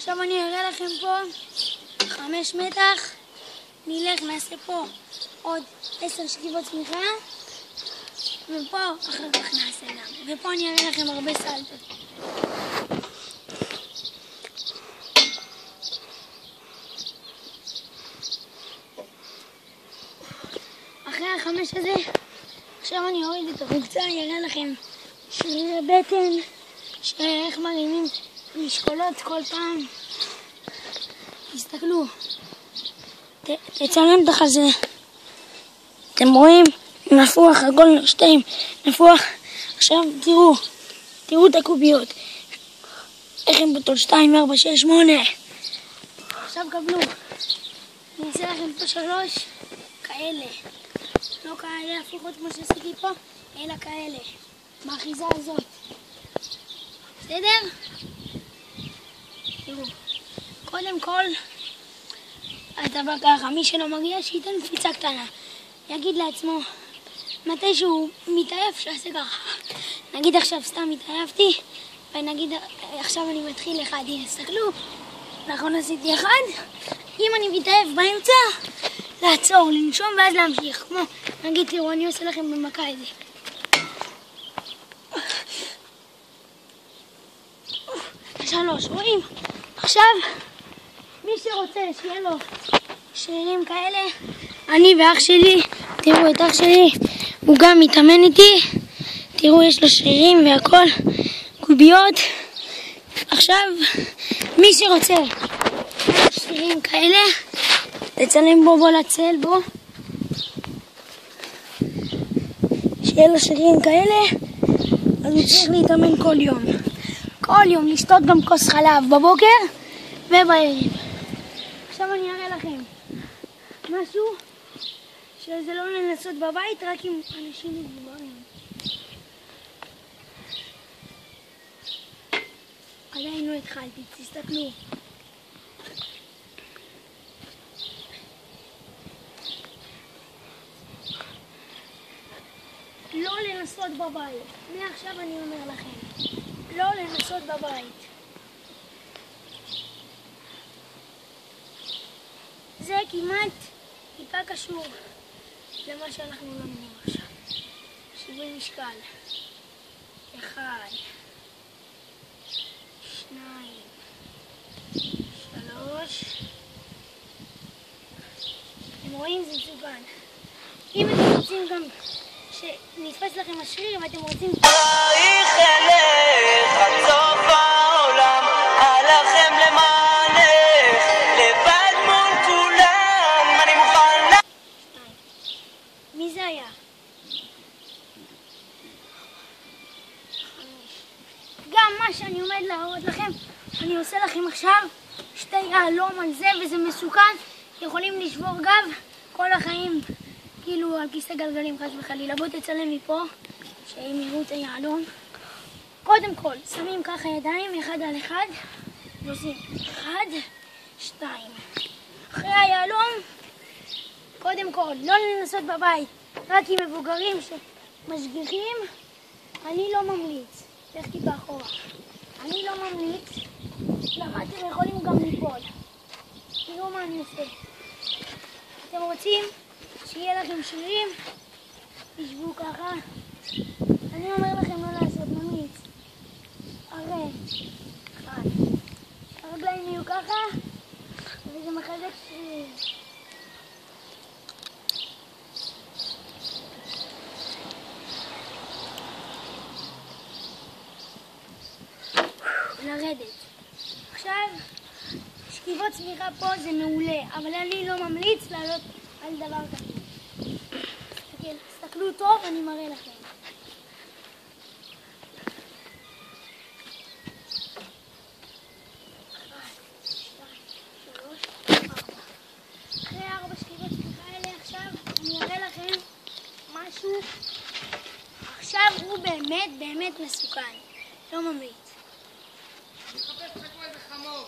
עכשיו אני אראה לכם פה 5 מתח, נלך נעשה פה עוד 10 שכיבות צמיחה, ופה אחר כך נעשה גם, ופה אני אראה לכם הרבה סלטות. אחרי 5 הזה, עכשיו אני אוריד את החולצה, אני אראה לכם שרירי בטן, איך מרימים משקולות כל פעם. תסתכלו, תצלם את החזה, אתם רואים? נפוח, הכל שתיים, נפוח. עכשיו תראו את הקוביות, איך הם בוטות 2, 4, 6, 8. עכשיו קבלו, אני אעשה לכם פה 3 כאלה, לא כאלה הפוכות כמו שעשיתי פה, אלא כאלה, באחיזה הזאת. בסדר? תראו, קודם כל אתה בא ככה, מי שלא מגיע שייתן קפיצה קטנה, יגיד לעצמו מתי שהוא מתעייף שעשה ככה. נגיד עכשיו סתם התעייפתי, ונגיד עכשיו אני מתחיל 1, הנה תסתכלו, נכון עשיתי 1, אם אני מתעייף באמצע, לעצור, לנשום ואז להמשיך, כמו נגיד תראו אני עושה לכם במכה את זה. 3, רואים? עכשיו מי שרוצה שיהיה לו שרירים כאלה, אני ואח שלי, תראו את אח שלי, הוא גם מתאמן איתי, תראו יש לו שרירים והכל, קוביות. עכשיו מי שרוצה שרירים כאלה, לצלם בוא לצל בו, שיהיה לו שרירים כאלה, אז הוא צריך להתאמן כל יום. כל יום לשתות גם כוס חלב בבוקר ובערב. עכשיו אני אראה לכם משהו שזה לא לנסות בבית, רק עם אנשים מבוגרים. עדיין לא התחלתי, תסתכלו. לא לנסות בבית. מעכשיו אני אומר לכם, לא לנסות בבית. זה כמעט טיפה קשור למה שאנחנו לומדים עכשיו. שיווי משקל. 1, 2, 3. אתם רואים? זה מסוכן. אם אתם רוצים גם שנתפס לכם השריר ואתם רוצים אלייך אלך עד סוף העולם, אלחם למענך לבד מול כולם, אני מוכן. מי זה היה? 5. גם מה שאני עומד להראות לכם, אני עושה לכם עכשיו 2 יהלום על זה, וזה מסוכן, יכולים לשבור גב כל החיים, כאילו על כיסא גלגלים חס וחלילה. בוא תצלם מפה, שהם יראו את היהלום. קודם כל, שמים ככה ידיים 1 על 1, ועושים 1, 2. אחרי היהלום, קודם כל, לא לנסות בבית, רק עם מבוגרים שמשגיחים, אני לא ממליץ. לך טיפה אחורה. אני לא ממליץ, למה אתם יכולים גם ליפול. תראו מה אני עושה. אתם רוצים שיהיה לכם שרירים, תשבו ככה. אני אומר לכם לא לעשות, ממליץ. הרי 1. הרגליים יהיו ככה, וזה מחזק שרירים. לרדת. עכשיו, שכיבות צמיחה פה זה מעולה, אבל אני לא ממליץ לעלות על דבר כזה. תסתכלו טוב, אני מראה לכם. 1, 2, 3, 4. אחרי 4 שכיבות צמיחה האלה עכשיו, אני אראה לכם משהו. עכשיו הוא באמת מסוכן. לא ממליץ. אני מחפש לך כמו איזה חמור.